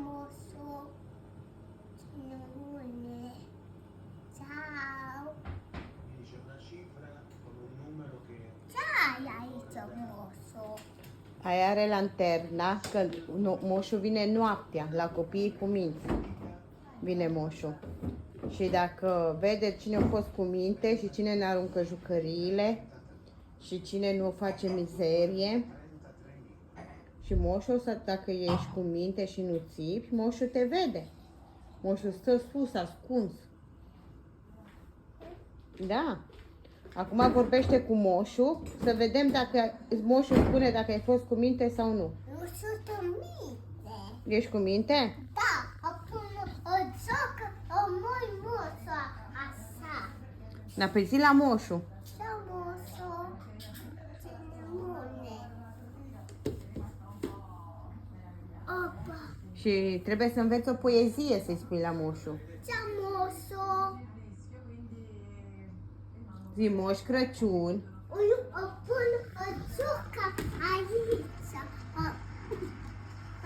moșu. Cine bune. Ciao. Dice una cifra con un numero che Ce ai aici, moșu? Aia are lanterna, că moșul vine noaptea la copiii cu minți. Vine moșul. Și dacă vede cine a fost cu minte și cine ne aruncă jucăriile și cine nu face mizerie, și moșul, dacă ești cu minte și nu țipi, moșul te vede. Moșul stă sus, ascuns. Da. Acum vorbește cu moșul, să vedem dacă moșul spune dacă ai fost cu minte sau nu. Nu sunt minte. Ești cu minte? Da, acum o joacă o moi moșu așa. Da, pe zi la moșul. Ce moșu? Cine bune. Opa. Și trebuie să înveți o poezie să-i spui la moșul. Ce moșu? Zi, Moș Crăciun. O pun o joacă aici.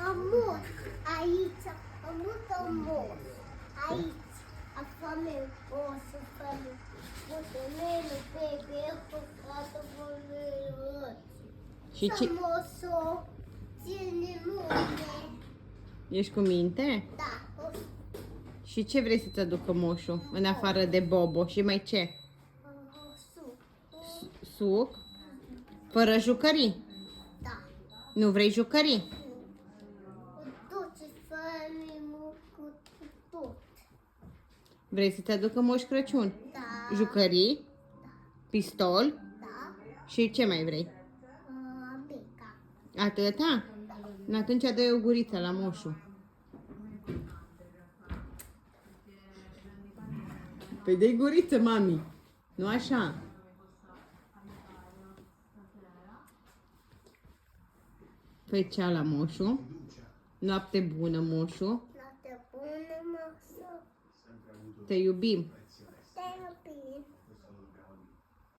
O moș aici. O mut moș. Aici. A fame moșu, fame. Moșu, bebe, cu fată, bebe. Și Ce moșu? Cine bune. Ești cu minte? Da. Și ce vrei să-ți aducă moșul, în afară de bobo? Și mai ce? Suc? Fără jucării? Da. Nu vrei jucării? Tot ce faci cu tot. Vrei să-ți aducă Moș Crăciun? Da. Jucării? Pistol? Da. Și ce mai vrei? Beca. Atâta? Atunci dă o guriță la moșul. Păi dă-i guriță, mami. Nu așa. Păi cea la moșu. Noapte bună, moșu. Noapte bună, moșu. Te iubim.